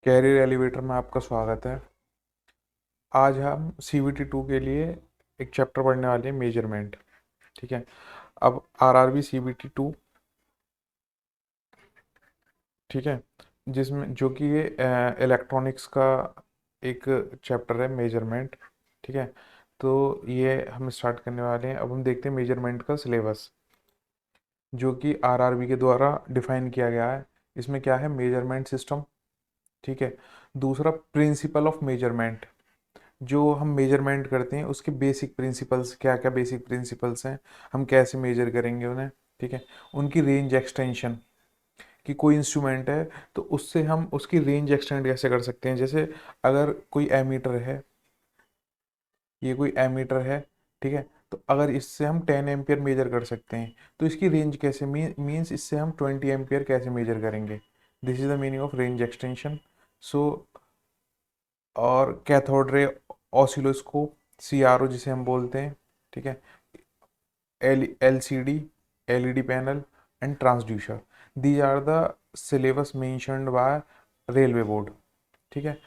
Career elevator में आपका स्वागत है। आज हम सीवीटी 2 के लिए एक चैप्टर पढ़ने वाले हैं, मेजरमेंट। ठीक है। अब आरआरबी सीवीटी 2, ठीक है, जिसमें जो कि ये इलेक्ट्रॉनिक्स का एक चैप्टर है, मेजरमेंट। ठीक है। तो ये हम स्टार्ट करने वाले हैं। अब हम देखते हैं मेजरमेंट का सिलेबस, जो कि आरआरबी के द्वारा डिफाइन किया गया है। इसमें क्या है? Measurement system. ठीक है। दूसरा, प्रिंसिपल ऑफ मेजरमेंट। जो हम मेजरमेंट करते हैं उसके बेसिक प्रिंसिपल्स, क्या क्या बेसिक प्रिंसिपल्स हैं, हम कैसे मेजर करेंगे उन्हें। ठीक है। उनकी रेंज एक्सटेंशन, कि कोई इंस्ट्रूमेंट है तो उससे हम उसकी रेंज एक्सटेंड कैसे कर सकते हैं। जैसे अगर कोई एमीटर है, ये कोई एमीटर है, ठीक है, तो अगर इससे हम 10 एम्पियर मेजर कर सकते हैं तो इसकी रेंज कैसे, मीन्स इससे हम 20 एम्पियर कैसे मेजर करेंगे। This is the meaning of range extension. So, और कैथोड रे ऑसिलोस्कोप, सीआरओ जिसे हम बोलते हैं। ठीक है। LCD, LED panel and transducer, these are the syllabus mentioned by railway board. ठीक है।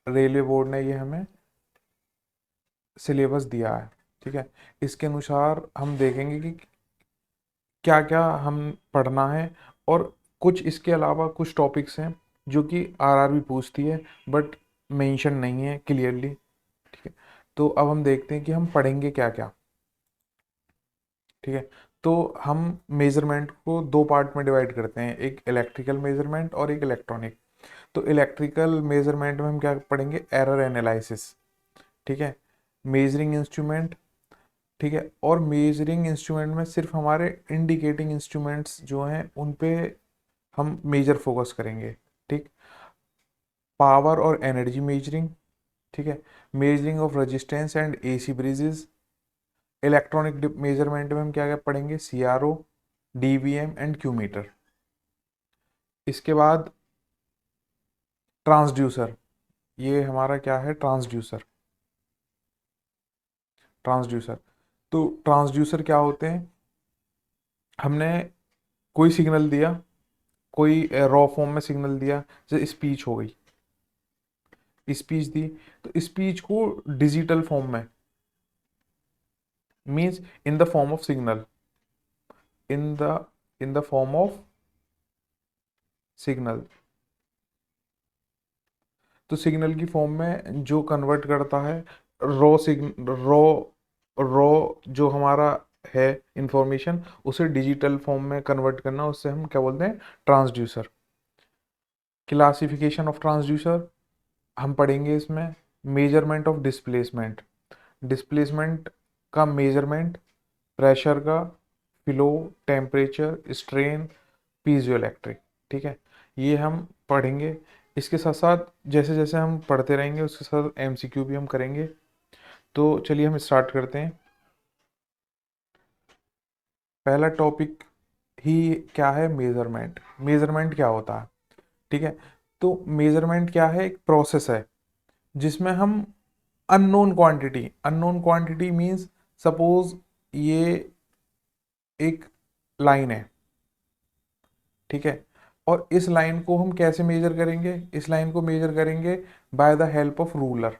रेलवे बोर्ड ने ये हमें सिलेबस दिया है। ठीक है। इसके अनुसार हम देखेंगे कि क्या क्या हम पढ़ना है, और कुछ इसके अलावा कुछ टॉपिक्स हैं जो कि आरआरबी पूछती है बट मेंशन नहीं है क्लियरली। ठीक है। तो अब हम देखते हैं कि हम पढ़ेंगे क्या क्या। ठीक है। तो हम मेजरमेंट को दो पार्ट में डिवाइड करते हैं, एक इलेक्ट्रिकल मेजरमेंट और एक इलेक्ट्रॉनिक। तो इलेक्ट्रिकल मेजरमेंट में हम क्या पढ़ेंगे? Error analysis. ठीक है। Measuring instrument. ठीक है। और मेजरिंग इंस्ट्रूमेंट में सिर्फ हमारे इंडिकेटिंग इंस्ट्रूमेंट्स जो हैं उन पे हम मेजर फोकस करेंगे। ठीक। पावर और एनर्जी मेजरिंग। ठीक है। Measuring of resistance and AC bridges. Electronic measurement में हम क्या क्या पढ़ेंगे? CRO, DVM and Q meter. इसके बाद ट्रांसड्यूसर, ये हमारा क्या है? ट्रांसड्यूसर। ट्रांसड्यूसर, तो ट्रांसड्यूसर क्या होते हैं? हमने कोई सिग्नल दिया, कोई रॉ फॉर्म में सिग्नल दिया, जैसे स्पीच हो गई, स्पीच दी, तो स्पीच को डिजिटल फॉर्म में, means in the form of signal, in the in the form of signal. तो सिग्नल की फॉर्म में जो कन्वर्ट करता है, रॉ सिग्न रॉ रॉ जो हमारा है इंफॉर्मेशन, उसे डिजिटल फॉर्म में कन्वर्ट करना, उससे हम क्या बोलते हैं? ट्रांसड्यूसर। क्लासिफिकेशन ऑफ ट्रांसड्यूसर हम पढ़ेंगे इसमें। मेजरमेंट ऑफ डिस्प्लेसमेंट, डिस्प्लेसमेंट का मेजरमेंट, प्रेशर का, flow, temperature, strain, piezo electric. ठीक है। ये हम पढ़ेंगे। इसके साथ साथ जैसे जैसे हम पढ़ते रहेंगे उसके साथ एमसीक्यू भी हम करेंगे। तो चलिए हम स्टार्ट करते हैं। पहला टॉपिक ही क्या है? मेजरमेंट। मेजरमेंट क्या होता है? ठीक है। तो मेजरमेंट क्या है? एक प्रोसेस है जिसमें हम अननोन क्वांटिटी मीन्स, सपोज ये एक लाइन है, ठीक है, और इस लाइन को हम कैसे मेजर करेंगे? इस लाइन को मेजर करेंगे by the help of ruler.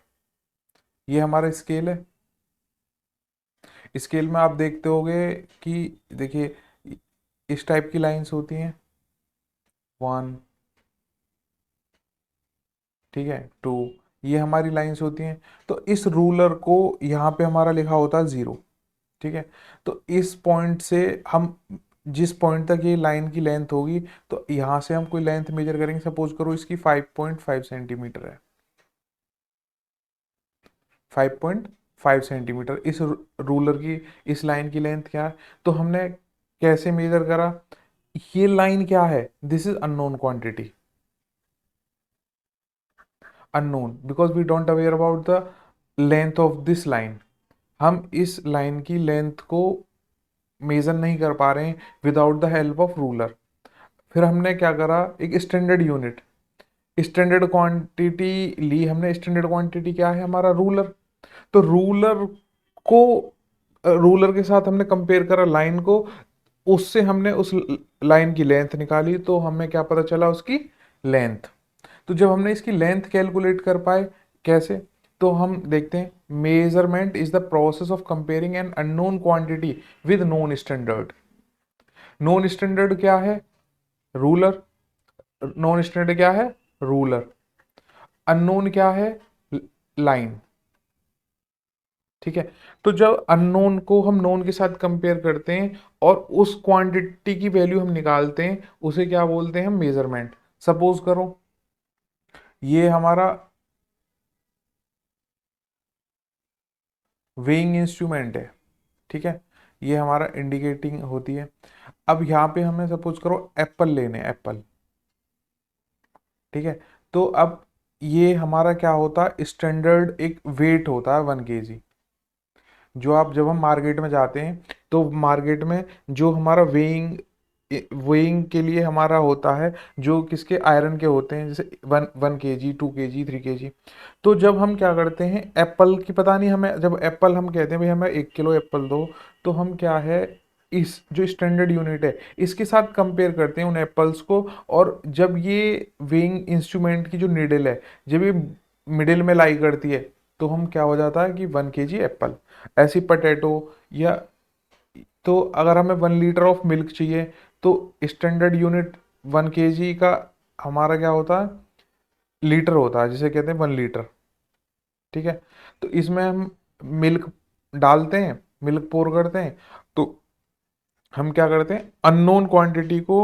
ये हमारा स्केल है। स्केल में आप देखते होंगे कि देखिए इस टाइप की लाइंस होती हैं, 1, ठीक है, 2, ये हमारी लाइंस होती हैं। तो इस रूलर को यहाँ पे हमारा लिखा होता है 0। ठीक है। तो इस पॉइंट से हम, जिस पॉइंट तक ये लाइन की लेंथ होगी, तो यहाँ से हम कोई लेंथ मेजर करेंगे, सपोज करो इसकी 5.5 सेंटीमीटर है, 5.5 सेंटीमीटर इस रूलर की, इस लाइन की लेंथ क्या है? तो हमने कैसे मेजर करा? ये लाइन क्या है? This is unknown quantity, unknown because we don't aware about the length of this line. हम इस लाइन की लेंथ को मेजर नहीं कर पा रहे हैं without the help of ruler. फिर हमने क्या करा? एक स्टैंडर्ड यूनिट, स्टैंडर्ड क्वांटिटी ली हमने। स्टैंडर्ड क्वांटिटी क्या है? हमारा रूलर। तो रूलर को, रूलर के साथ हमने कंपेयर करा लाइन को, उससे हमने उस लाइन की लेंथ निकाली, तो हमें क्या पता चला? उसकी लेंथ। तो जब हमने इसकी लेंथ कैलकुलेट कर पाए, कैसे, तो हम देखते हैं measurement is the process of comparing an unknown quantity with known standard. Known standard क्या है? रूलर। नॉन स्टैंडर्ड क्या है? रूलर। अननोन क्या है? लाइन। ठीक है। तो जब अननोन को हम नोन के साथ कंपेयर करते हैं और उस क्वांटिटी की वैल्यू हम निकालते हैं, उसे क्या बोलते हैं हम? मेजरमेंट। सपोज करो ये हमारा वेइंग इंस्ट्रूमेंट है, ठीक है, ये हमारा इंडिकेटिंग होती है। अब यहाँ पे हमें सपोज करो एप्पल लेने, एप्पल, ठीक है। तो अब ये हमारा क्या होता है? स्टैंडर्ड एक वेट होता है 1 kg। जो आप जब हम मार्केट में जाते हैं तो मार्केट में जो हमारा वेइंग वेइंग के लिए हमारा होता है, जो किसके? आयरन के होते हैं, जैसे 1 1 kg, 2 kg, 3 kg। तो जब हम क्या करते हैं एप्पल की, पता नहीं हमें, जब एप्पल हम कहते हैं भाई हमें 1 किलो एप्पल दो, तो हम क्या है, इस जो स्टैंडर्ड यूनिट है इसके साथ कंपेयर करते हैं उन एप्पल्स को। और जब ये वेइंग इंस्ट्रूमेंट की जो निडल है, जब ये मिडिल में लाई करती है, तो हम क्या हो जाता है कि 1 kg एप्पल। ऐसी पटेटो, या तो अगर हमें 1 लीटर ऑफ मिल्क चाहिए, तो स्टैंडर्ड यूनिट 1 kg का हमारा क्या होता है? लीटर होता है, जिसे कहते हैं 1 लीटर। ठीक है। तो इसमें हम मिल्क डालते हैं, मिल्क पोर करते हैं, तो हम क्या करते हैं अननोन क्वांटिटी को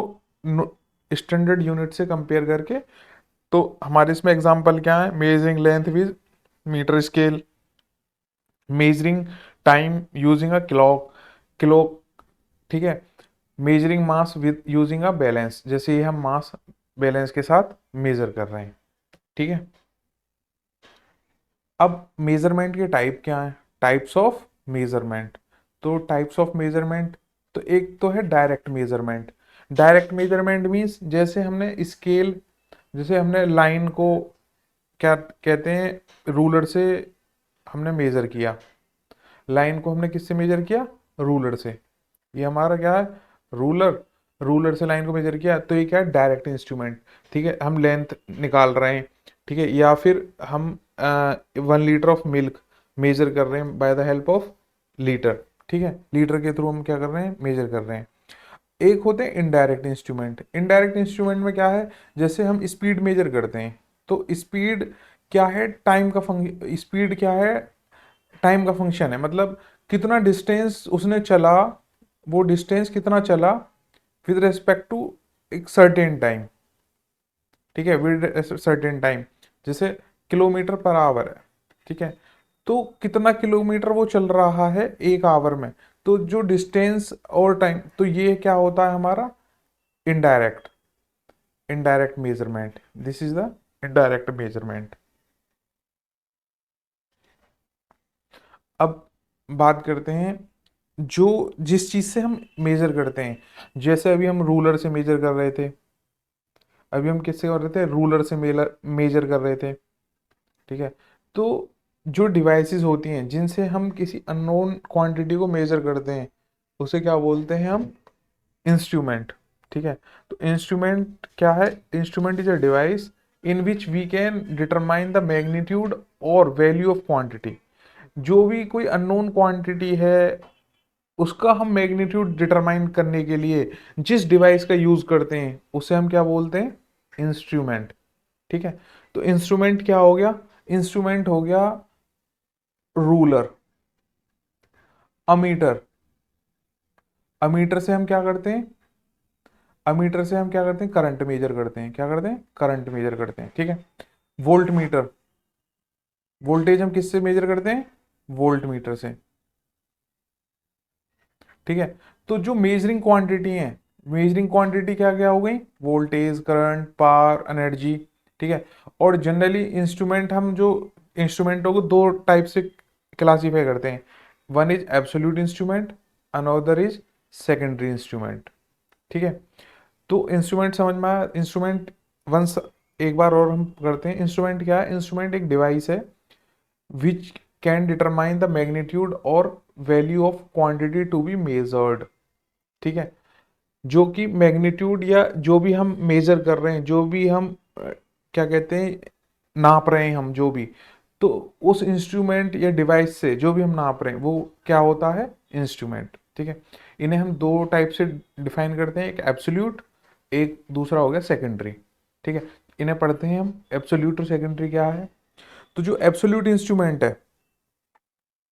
स्टैंडर्ड यूनिट से कंपेयर करके। तो हमारे इसमें एग्जांपल क्या है? Measuring length with metre scale, measuring time using a clock, clock, ठीक है। Measuring mass with using a balance, जैसे ये हम मास बैलेंस के साथ मेजर कर रहे हैं, ठीक है। अब मेजरमेंट के टाइप क्या है? Types of measurement. तो टाइप्स ऑफ मेजरमेंट, तो एक तो है direct measurement. Direct measurement means जैसे हमने स्केल, जैसे हमने लाइन को क्या कहते हैं, रूलर से हमने मेजर किया, लाइन को हमने किससे मेजर किया? रूलर से। ये हमारा क्या है? रूलर। रूलर से लाइन को मेजर किया, तो ये क्या है? Direct instrument. ठीक है, हम लेंथ निकाल रहे हैं, ठीक है, या फिर हम 1 लीटर ऑफ मिल्क मेजर कर रहे हैं by the help of litre. ठीक है, लीटर के थ्रू हम क्या कर रहे हैं? मेजर कर रहे हैं। एक होते हैं इनडायरेक्ट इंस्ट्रूमेंट। इनडायरेक्ट इंस्ट्रूमेंट में क्या है? जैसे हम स्पीड मेजर करते हैं, तो स्पीड क्या है? टाइम का फंक्शन। स्पीड क्या है? टाइम का फंक्शन है, मतलब कितना डिस्टेंस उसने चला, वो डिस्टेंस कितना चला विद रेस्पेक्ट टू एक सर्टेन टाइम। ठीक है, विद सर्टेन टाइम, जैसे किलोमीटर पर आवर है, ठीक है, तो कितना किलोमीटर वो चल रहा है 1 आवर में। तो जो डिस्टेंस और टाइम, तो ये क्या होता है हमारा? Indirect, indirect measurement. This is the indirect measurement. अब बात करते हैं जो जिस चीज से हम मेजर करते हैं, जैसे अभी हम रूलर से मेजर कर रहे थे, अभी हम किससे कर रहे थे? रूलर से मेजर कर रहे थे, ठीक है। तो जो डिवाइसेस होती हैं जिनसे हम किसी अननोन क्वांटिटी को मेजर करते हैं, उसे क्या बोलते हैं हम? इंस्ट्रूमेंट। ठीक है। तो इंस्ट्रूमेंट क्या है? Instrument is a device in which we can determine the magnitude और वैल्यू ऑफ क्वांटिटी। जो भी कोई अननोन क्वांटिटी है, उसका हम मैग्नीट्यूड डिटरमाइन करने के लिए जिस डिवाइस का यूज करते हैं, उसे हम क्या बोलते हैं? इंस्ट्रूमेंट। ठीक है। तो इंस्ट्रूमेंट क्या हो गया? इंस्ट्रूमेंट हो गया रूलर, अमीटर। अमीटर से हम क्या करते हैं? अमीटर से हम क्या करते हैं? करंट मेजर करते हैं। क्या करते हैं? करंट मेजर करते हैं, ठीक है। वोल्ट मीटर, वोल्टेज हम किससे मेजर करते हैं? वोल्ट मीटर से, ठीक है। तो जो मेजरिंग क्वांटिटी है, मेजरिंग क्वांटिटी क्या क्या हो गई? वोल्टेज, करंट, पावर, एनर्जी, ठीक है। और जनरली इंस्ट्रूमेंट, हम जो इंस्ट्रूमेंटों को दो टाइप से क्लासीफाई करते हैं। One is absolute instrument, another is secondary instrument, ठीक है। तो इंस्ट्रूमेंट समझ में आया? इंस्ट्रूमेंट वंस, एक बार और हम करते हैं। इंस्ट्रूमेंट क्या है? इंस्ट्रूमेंट एक डिवाइस है which can determine the magnitude और value of quantity to be measured, ठीक है। जो कि मैग्नीट्यूड या जो भी हम मेजर कर रहे हैं, जो भी हम क्या कहते हैं, नाप रहे हैं हम जो भी, तो उस इंस्ट्रूमेंट या डिवाइस से जो भी हम नाप रहे हैं वो क्या होता है, इंस्ट्रूमेंट। ठीक है, इन्हें हम दो टाइप से डिफाइन करते हैं, एक एब्सोल्यूट, एक दूसरा हो गया सेकेंडरी। ठीक है, इन्हें पढ़ते हैं हम, एब्सोल्यूट और सेकेंडरी क्या है। तो जो एब्सोल्यूट इंस्ट्रूमेंट है,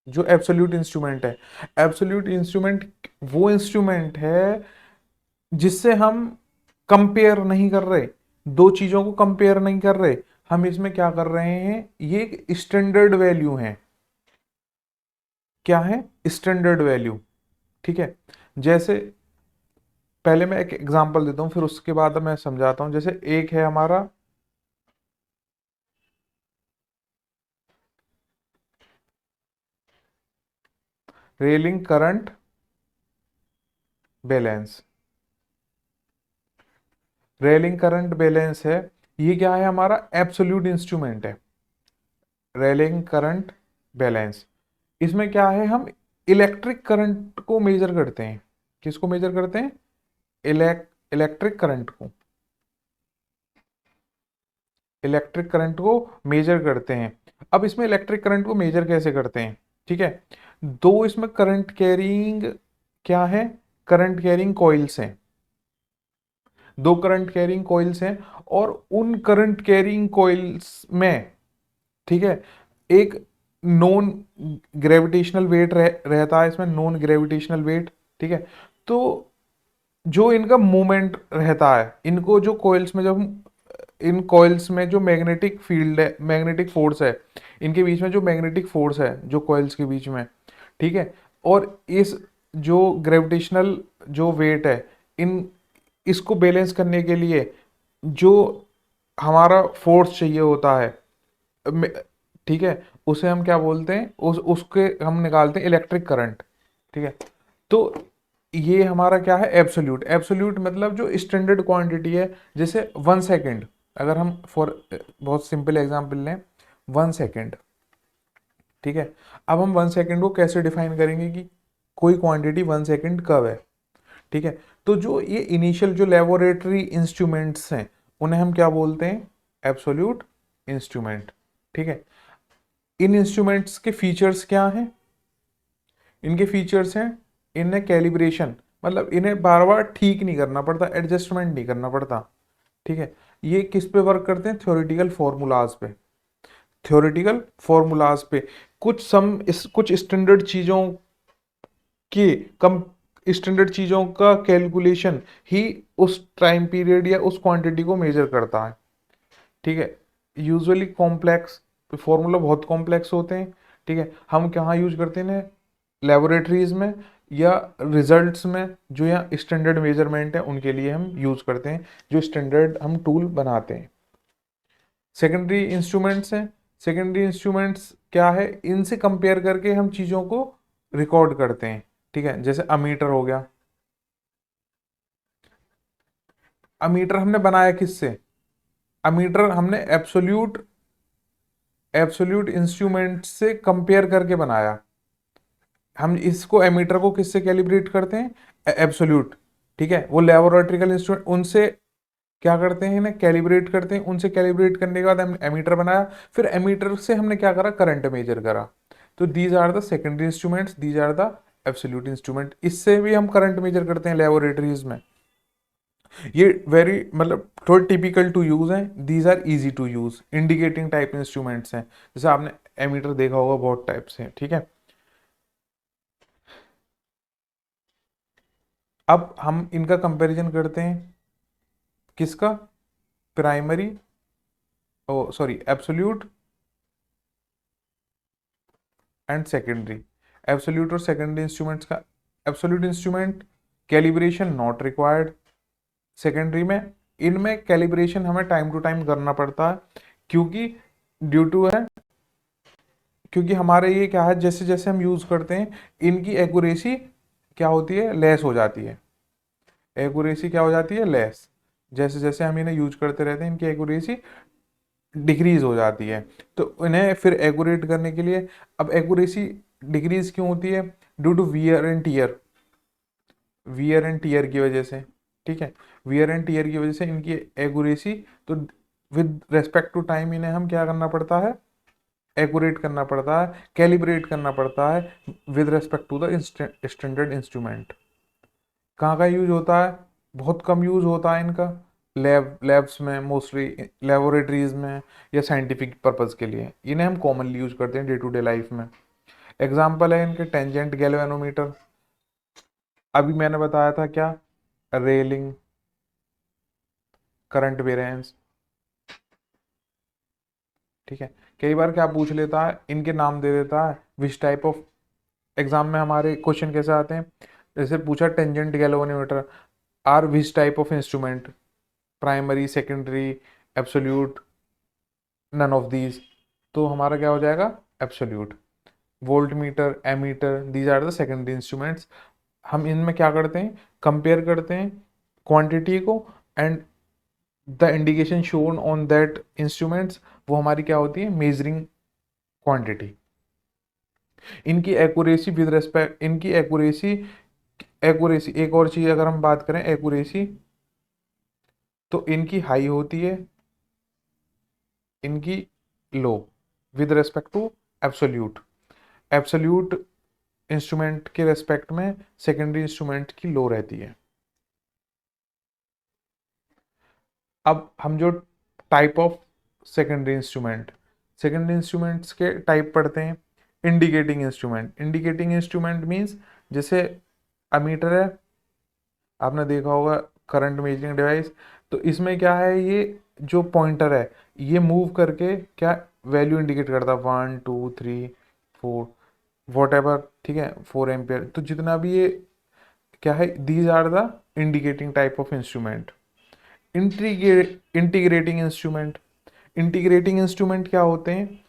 जो एब्सोल्यूट इंस्ट्रूमेंट है, एब्सोल्यूट इंस्ट्रूमेंट वो इंस्ट्रूमेंट है जिससे हम कंपेयर नहीं कर रहे, दो चीजों को कंपेयर नहीं कर रहे, हम इसमें क्या कर रहे हैं, ये एक स्टैंडर्ड वैल्यू है। क्या है, स्टैंडर्ड वैल्यू। ठीक है, जैसे पहले मैं एक एग्जांपल देता हूं, फिर उसके बाद मैं समझाता हूं। जैसे एक है हमारा railing current balance, railing current balance है, ये क्या है, हमारा एब्सोल्यूट इंस्ट्रूमेंट है, रेलिंग करंट बैलेंस। इसमें क्या है, हम इलेक्ट्रिक करंट को मेजर करते हैं। किसको मेजर करते हैं, इलेक्ट्रिक करंट को, इलेक्ट्रिक करंट को मेजर करते हैं। अब इसमें इलेक्ट्रिक करंट को मेजर कैसे करते हैं, ठीक है, दो इसमें करंट कैरिंग क्या है, करंट कैरिंग कॉइल्स हैं, दो करंट कैरिंग कॉइल्स हैं, और उन करंट कैरिंग कॉइल्स में, ठीक है, एक नॉन ग्रेविटेशनल वेट रहता है इसमें, नॉन ग्रेविटेशनल वेट। ठीक है, तो जो इनका मूवमेंट रहता है, इनको जो कॉइल्स में, जब हम इन कॉइल्स में जो मैग्नेटिक फील्ड है, मैग्नेटिक फोर्स है, इनके बीच में जो मैग्नेटिक फोर्स है जो कॉइल्स के बीच में, ठीक है, और इस जो ग्रेविटेशनल जो वेट है, इन इसको बैलेंस करने के लिए जो हमारा फोर्स चाहिए होता है, ठीक है, उसे हम क्या बोलते हैं, उस उसके हम निकालते हैं इलेक्ट्रिक करंट। ठीक है, तो ये हमारा क्या है, एब्सोल्यूट। एब्सोल्यूट मतलब जो स्टैंडर्ड क्वांटिटी है, जैसे 1 सेकेंड, अगर हम फॉर बहुत सिंपल एग्जांपल लें, 1 सेकेंड। ठीक है, अब हम 1 सेकेंड को कैसे डिफाइन करेंगे कि कोई क्वांटिटी 1 सेकेंड कब है। ठीक है, तो जो ये इनिशियल जो लेबोरेटरी इंस्ट्रूमेंट्स हैं, उन्हें हम क्या बोलते हैं, एब्सोल्यूट इंस्ट्रूमेंट। ठीक है, इन इंस्ट्रूमेंट्स के फीचर्स क्या हैं, इनके फीचर्स हैं, इन्हें कैलिब्रेशन, मतलब इन्हें बार बार ठीक नहीं करना पड़ता, एडजस्टमेंट नहीं करना पड़ता। ठीक है, ये किस पे वर्क करते हैं, थ्योरेटिकल फॉर्मूलाज पे, थ्योरेटिकल फॉर्मूलाज पे, कुछ स्टैंडर्ड चीजों के कम, स्टैंडर्ड चीजों का कैलकुलेशन ही उस टाइम पीरियड या उस क्वांटिटी को मेजर करता है। ठीक है, यूजुअली कॉम्प्लेक्स फॉर्मूला बहुत कॉम्प्लेक्स होते हैं। ठीक है, हम कहाँ यूज करते हैं, लेबोरेटरीज में या रिजल्ट्स में, जो यहाँ स्टैंडर्ड मेजरमेंट है उनके लिए हम यूज करते हैं, जो स्टैंडर्ड हम टूल बनाते हैं। सेकेंडरी इंस्ट्रूमेंट्स हैं, सेकेंडरी इंस्ट्रूमेंट्स क्या है, इनसे कंपेयर करके हम चीज़ों को रिकॉर्ड करते हैं। ठीक है, जैसे अमीटर हो गया, अमीटर हमने बनाया किससे, अमीटर हमने एब्सोल्यूट, एब्सोल्यूट इंस्ट्रूमेंट से कंपेयर करके बनाया। हम इसको एमीटर को किससे कैलिब्रेट करते हैं, एब्सोल्यूट। ठीक है, वो लेबोरेटरिकल इंस्ट्रूमेंट, उनसे क्या करते हैं, इन्हें कैलिब्रेट करते हैं, उनसे कैलिब्रेट करने के बाद हमने एमीटर बनाया, फिर एमीटर से हमने क्या करा, करंट मेजर करा। तो these are the secondary instruments, these are the absolute instrument. इससे भी हम करंट मेजर करते हैं लेबोरेटरीज में। ये वेरी मतलब थोड़े टिपिकल टू यूज हैं, these are easy to use, indicating type instruments हैं, जैसे आपने एमीटर देखा होगा, बहुत टाइप से। ठीक है, अब हम इनका कंपैरिजन करते हैं, किसका, primary, oh sorry, absolute and secondary, absolute और सेकेंडरी इंस्ट्रूमेंट्स का। Absolute instrument calibration not required, secondary में इनमें कैलिब्रेशन हमें टाइम टू टाइम करना पड़ता है, क्योंकि ड्यू टू है, क्योंकि हमारे ये क्या है, जैसे जैसे हम यूज करते हैं, इनकी एक्यूरेसी क्या होती है, लेस हो जाती है, एक्यूरेसी क्या हो जाती है, लेस। जैसे जैसे हम इन्हें यूज करते रहते हैं, इनकी एक्यूरेसी डिक्रीज हो जाती है। तो इन्हें फिर एक्यूरेट करने के लिए, अब एक्यूरेसी डिक्रीज क्यों होती है, due to wear and tear, wear and tear की वजह से। ठीक है, वियर एंड टीयर की वजह से इनकी एक्यूरेसी तो विद रेस्पेक्ट टू टाइम इन्हें हम क्या करना पड़ता है, एक्यूरेट करना पड़ता है, कैलिब्रेट करना पड़ता है with respect to the standard instrument. कहाँ का यूज होता है, बहुत कम यूज होता है इनका, लैब्स में मोस्टली, लेबोरेटरीज में, या साइंटिफिक पर्पज के लिए इन्हें हम कॉमनली यूज करते हैं डे टू डे लाइफ में। एग्जाम्पल है इनके टेंजेंट गैल्वेनोमीटर, अभी मैंने बताया था क्या, रेलिंग, करंट वेरिएंस, ठीक है। कई बार क्या पूछ लेता है, इनके नाम दे देता है, विच टाइप ऑफ, एग्जाम में हमारे क्वेश्चन कैसे आते हैं, जैसे पूछा tangent galvanometer are which type of instrument, primary, secondary, absolute, none of these, तो हमारा क्या हो जाएगा, absolute. Voltmeter, ammeter, these are the secondary instruments. हम इनमें क्या करते हैं, कंपेयर करते हैं क्वांटिटी को, and the indication shown on that instruments, वो हमारी क्या होती है, मेजरिंग क्वांटिटी। इनकी एक्यूरेसी विद रेस्पेक्ट, इनकी एक्यूरेसी, एक्यूरेसी एक और चीज अगर हम बात करें एक्यूरेसी, तो इनकी हाई होती है, इनकी low, with respect to absolute. Absolute instrument के रेस्पेक्ट में सेकेंडरी इंस्ट्रूमेंट की लो रहती है। अब हम जो type of secondary instrument, secondary instruments के टाइप पढ़ते हैं। Indicating instrument, indicating instrument means, जैसे अमीटर है, आपने देखा होगा, करंट मेजरिंग डिवाइस, तो इसमें क्या है, ये जो पॉइंटर है ये मूव करके क्या वैल्यू इंडिकेट करता है, 1 2 3 4 वॉट एवर, ठीक है, 4 एम्पियर, तो जितना भी ये क्या है, these are the indicating type of instrument. Integrating instrument, integrating instrument क्या होते हैं,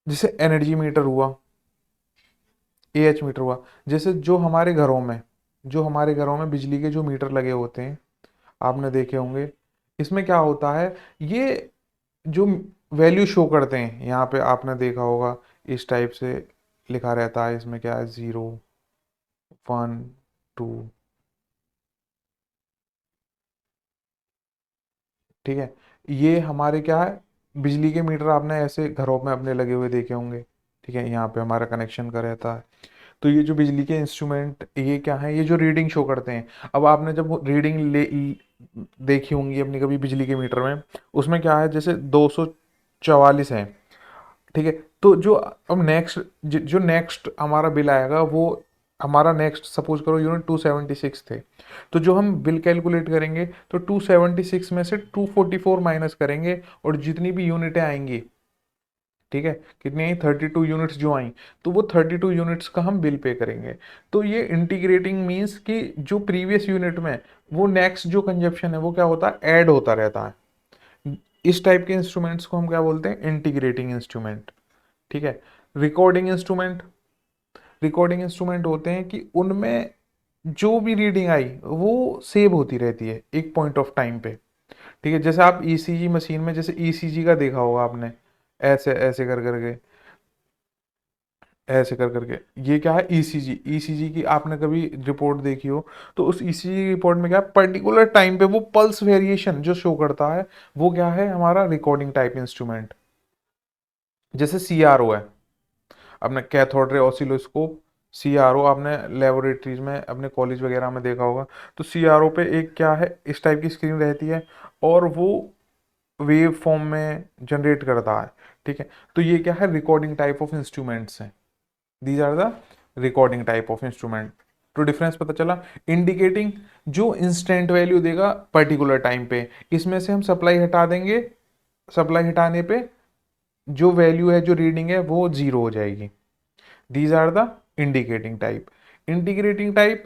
जैसे एनर्जी मीटर हुआ, एएच मीटर हुआ, जैसे जो हमारे घरों में बिजली के जो मीटर लगे होते हैं, आपने देखे होंगे, इसमें क्या होता है, ये जो वैल्यू शो करते हैं, यहाँ पे आपने देखा होगा इस टाइप से लिखा रहता है, इसमें क्या है, 0 1 2, ठीक है। ये हमारे क्या है, बिजली के मीटर आपने ऐसे घरों में अपने लगे हुए देखे होंगे, ठीक है, यहाँ पे हमारा कनेक्शन का रहता है। तो ये जो बिजली के इंस्ट्रूमेंट ये क्या है, ये जो रीडिंग शो करते हैं, अब आपने जब रीडिंग देखी होंगी अपनी कभी बिजली के मीटर में, उसमें क्या है, जैसे 244 है, ठीक है, तो जो अब नेक्स्ट, जो नेक्स्ट हमारा बिल आएगा, वो हमारा नेक्स्ट सपोज करो यूनिट 276 थे, तो जो हम बिल कैलकुलेट करेंगे तो 276 में से 244 माइनस करेंगे, और जितनी भी यूनिटें आएंगी, ठीक है, कितनी आई, 32 यूनिट्स जो आई, तो वो 32 यूनिट्स का हम बिल पे करेंगे। तो ये इंटीग्रेटिंग मीन्स कि जो प्रीवियस यूनिट में वो नेक्स्ट जो कंजप्शन है वो क्या होता है, ऐड होता रहता है। इस टाइप के इंस्ट्रूमेंट्स को हम क्या बोलते हैं, इंटीग्रेटिंग इंस्ट्रूमेंट, ठीक है। रिकॉर्डिंग इंस्ट्रूमेंट, रिकॉर्डिंग इंस्ट्रूमेंट होते हैं कि उनमें जो भी रीडिंग आई वो सेव होती रहती है एक पॉइंट ऑफ टाइम पे, ठीक है। जैसे आप ईसीजी मशीन में, जैसे ईसीजी का देखा होगा आपने, ऐसे ऐसे कर करके, ऐसे कर करके, ये क्या है, ईसीजी, ईसीजी की आपने कभी रिपोर्ट देखी हो, तो उस ईसीजी रिपोर्ट में क्या है, पर्टिकुलर टाइम पे वो पल्स वेरिएशन जो शो करता है, वो क्या है, हमारा रिकॉर्डिंग टाइप इंस्ट्रूमेंट। जैसे सीआरओ है, अपने कैथोड रे ऑसिलोस्कोप, सीआरओ आपने लेबोरेटरीज में अपने कॉलेज वगैरह में देखा होगा, तो सीआरओ पे एक क्या है, इस टाइप की स्क्रीन रहती है, और वो वेव फॉर्म में जनरेट करता है, ठीक है। तो ये क्या है, रिकॉर्डिंग टाइप ऑफ इंस्ट्रूमेंट्स हैं, these are the recording type of instrument. तो डिफरेंस पता चला। इंडिकेटिंग, जो इंस्टेंट वैल्यू देगा पर्टिकुलर टाइम पे, इसमें से हम सप्लाई हटा देंगे, सप्लाई हटाने पे जो वैल्यू है, जो रीडिंग है, वो जीरो हो जाएगी। These are the indicating type. Integrating type,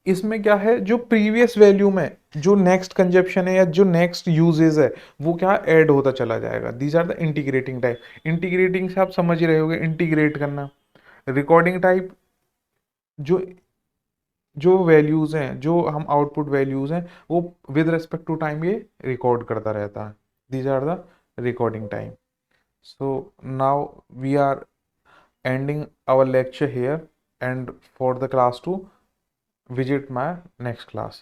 इसमें क्या है, जो प्रीवियस वैल्यू में जो नेक्स्ट कंजप्शन है या जो नेक्स्ट यूजेज है वो क्या ऐड होता चला जाएगा, these are the integrating type. Integrating से आप समझ ही रहे होगे, इंटीग्रेट करना। रिकॉर्डिंग टाइप, जो जो वैल्यूज हैं, जो हम आउटपुट वैल्यूज हैं, वो विद रिस्पेक्ट टू टाइम ये रिकॉर्ड करता रहता है, these are the recording time. So now we are ending our lecture here, and for the class to visit my next class.